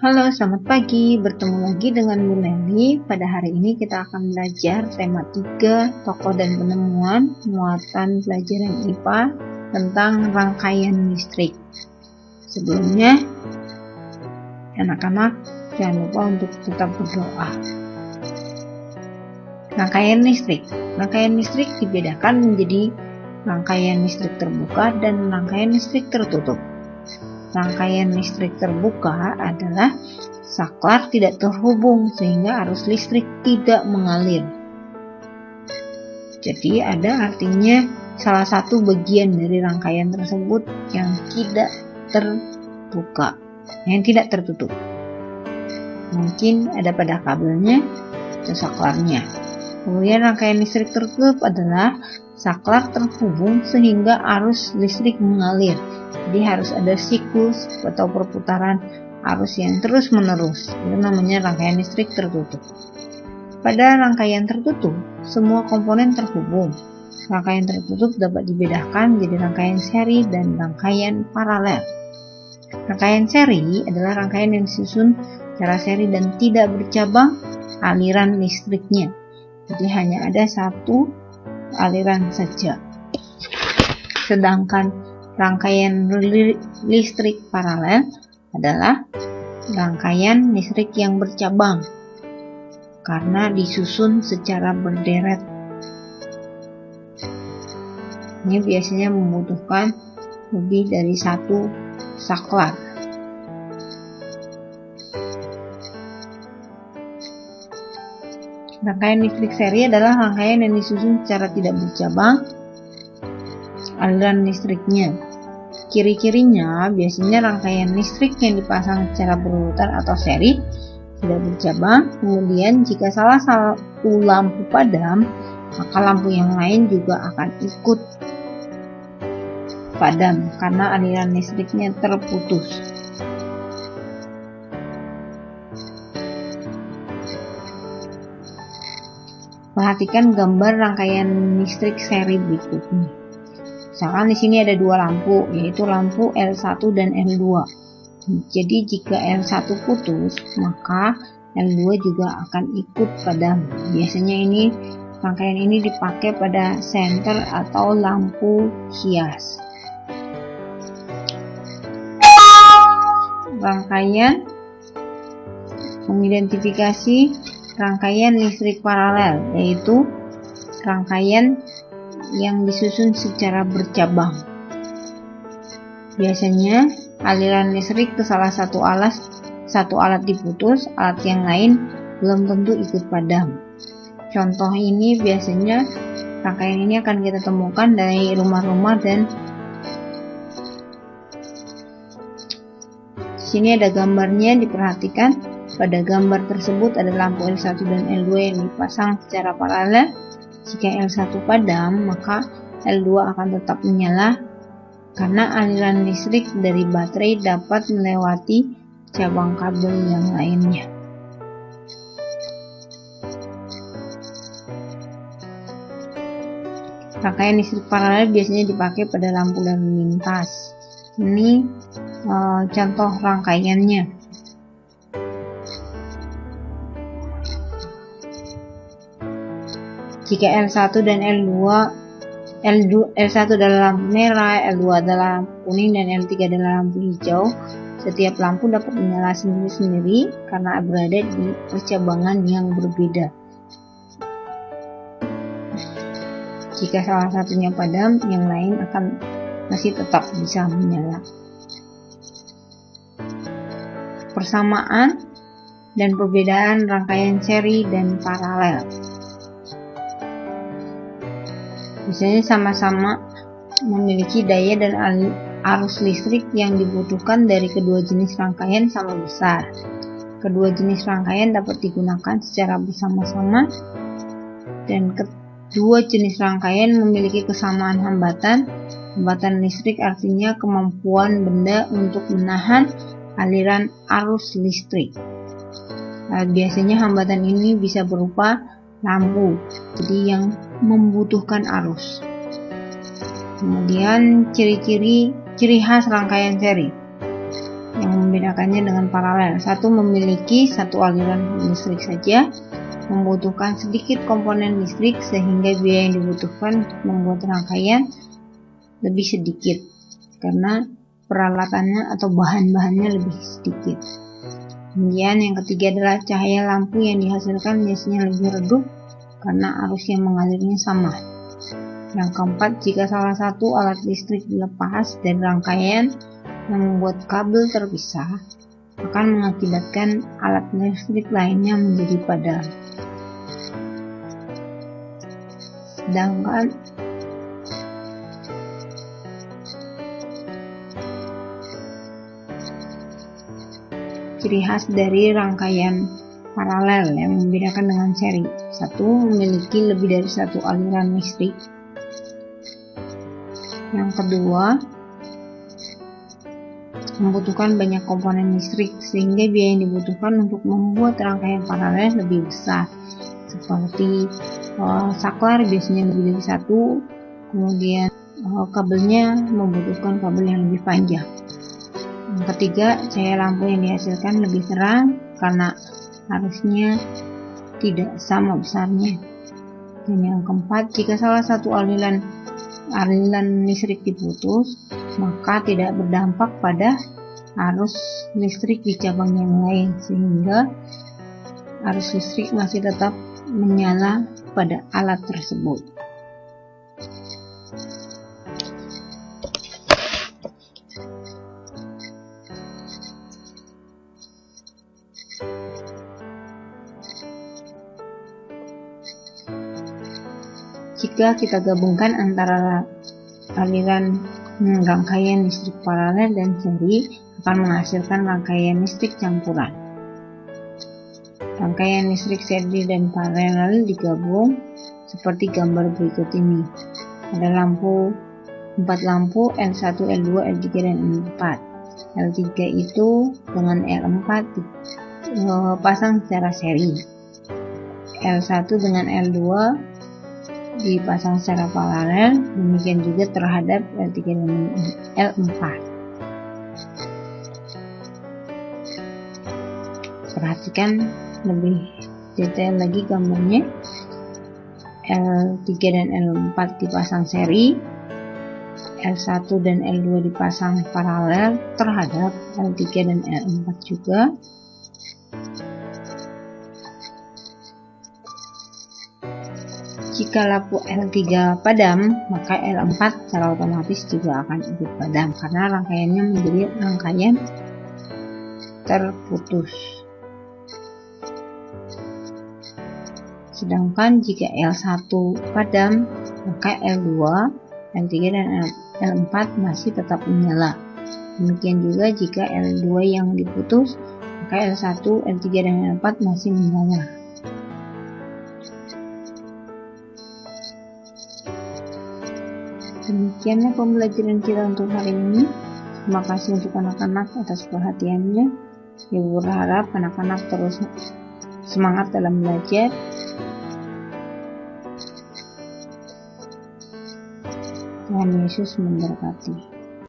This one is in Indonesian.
Halo, selamat pagi. Bertemu lagi dengan Bu Nelly. Pada hari ini kita akan belajar tema 3, tokoh dan penemuan, muatan pelajaran IPA tentang rangkaian listrik. Sebelumnya, anak-anak jangan lupa untuk tetap berdoa. Rangkaian listrik. Rangkaian listrik dibedakan menjadi rangkaian listrik terbuka dan rangkaian listrik tertutup. Rangkaian listrik terbuka adalah saklar tidak terhubung sehingga arus listrik tidak mengalir. Jadi ada artinya salah satu bagian dari rangkaian tersebut yang tidak terbuka, yang tidak tertutup. Mungkin ada pada kabelnya atau saklarnya. Kemudian rangkaian listrik tertutup adalah saklar terhubung sehingga arus listrik mengalir. Jadi harus ada siklus atau perputaran arus yang terus menerus. Itu namanya rangkaian listrik tertutup. Pada rangkaian tertutup, semua komponen terhubung. Rangkaian tertutup dapat dibedakan menjadi rangkaian seri dan rangkaian paralel. Rangkaian seri adalah rangkaian yang disusun secara seri dan tidak bercabang aliran listriknya. Jadi hanya ada satu aliran saja. Sedangkan rangkaian listrik paralel adalah rangkaian listrik yang bercabang karena disusun secara berderet. Ini biasanya membutuhkan lebih dari satu saklar. Rangkaian listrik seri adalah rangkaian yang disusun secara tidak bercabang aliran listriknya. Ciri-cirinya biasanya rangkaian listrik yang dipasang secara berurutan atau seri tidak bercabang. Kemudian jika salah satu lampu padam, maka lampu yang lain juga akan ikut padam karena aliran listriknya terputus. Perhatikan gambar rangkaian listrik seri berikutnya. Misalkan di sini ada dua lampu, yaitu lampu L1 dan L2. Jadi jika L1 putus, maka L2 juga akan ikut padam. Biasanya ini rangkaian ini dipakai pada senter atau lampu hias. Rangkaian mengidentifikasi rangkaian listrik paralel, yaitu rangkaian yang disusun secara bercabang. Biasanya aliran listrik ke salah satu alat diputus, alat yang lain belum tentu ikut padam. Contoh ini biasanya rangkaian ini akan kita temukan dari rumah-rumah dan sini ada gambarnya, diperhatikan. Pada gambar tersebut ada lampu L1 dan L2 yang dipasang secara paralel. Jika L1 padam, maka L2 akan tetap menyala karena aliran listrik dari baterai dapat melewati cabang kabel yang lainnya. Rangkaian listrik paralel biasanya dipakai pada lampu lalu lintas. Ini contoh rangkaiannya. Jika L1 dan L1 adalah lampu merah, L2 adalah lampu kuning, dan L3 adalah lampu hijau, setiap lampu dapat menyala sendiri-sendiri karena berada di percabangan yang berbeda. Jika salah satunya padam, yang lain akan masih tetap bisa menyala. Persamaan dan perbedaan rangkaian seri dan paralel. Biasanya sama-sama memiliki daya dan arus listrik yang dibutuhkan dari kedua jenis rangkaian sama besar. Kedua jenis rangkaian dapat digunakan secara bersama-sama dan kedua jenis rangkaian memiliki kesamaan hambatan. Hambatan listrik artinya kemampuan benda untuk menahan aliran arus listrik. Biasanya hambatan ini bisa berupa lampu, jadi yang membutuhkan arus. Kemudian ciri khas rangkaian seri. yang membedakannya dengan paralel. Satu memiliki satu aliran listrik saja, membutuhkan sedikit komponen listrik sehingga biaya yang dibutuhkan untuk membuat rangkaian lebih sedikit karena peralatannya atau bahan-bahannya lebih sedikit. Kemudian yang ketiga adalah cahaya lampu yang dihasilkan biasanya lebih redup karena arus yang mengalirnya sama. Yang keempat, jika salah satu alat listrik dilepas dari rangkaian yang membuat kabel terpisah, akan mengakibatkan alat listrik lainnya menjadi padam. Sedangkan ciri khas dari rangkaian paralel yang membedakan dengan seri. Satu, memiliki lebih dari satu aliran listrik. Yang kedua, membutuhkan banyak komponen listrik sehingga biaya yang dibutuhkan untuk membuat rangkaian paralel lebih besar. Seperti saklar biasanya lebih dari satu, kemudian kabelnya membutuhkan kabel yang lebih panjang. Yang ketiga, cahaya lampu yang dihasilkan lebih terang karena arusnya tidak sama besarnya. Dan yang keempat, jika salah satu aliran listrik diputus, maka tidak berdampak pada arus listrik di cabang yang lain, sehingga arus listrik masih tetap menyala pada alat tersebut. Jika kita gabungkan antara aliran rangkaian listrik paralel dan seri, akan menghasilkan rangkaian listrik campuran. Rangkaian listrik seri dan paralel digabung seperti gambar berikut ini. Ada 4 lampu L1, L2, L3, dan L4. L3 itu dengan L4 dipasang secara seri. L1 dengan L2 dipasang secara paralel, demikian juga terhadap L3 dan L4. Perhatikan lebih detail lagi gambarnya. L3 dan L4 dipasang seri, L1 dan L2 dipasang paralel terhadap L3 dan L4 juga. Jika lampu L3 padam, maka L4 secara otomatis juga akan ikut padam karena rangkaiannya menjadi rangkaian terputus. Sedangkan jika L1 padam, maka L2, L3 dan L4 masih tetap menyala. Demikian juga jika L2 yang diputus, maka L1, L3 dan L4 masih menyala. Demikianlah pembelajaran kita untuk hari ini. Terima kasih untuk anak-anak atas perhatiannya. Ibu berharap anak-anak terus semangat dalam belajar. Tuhan Yesus memberkati.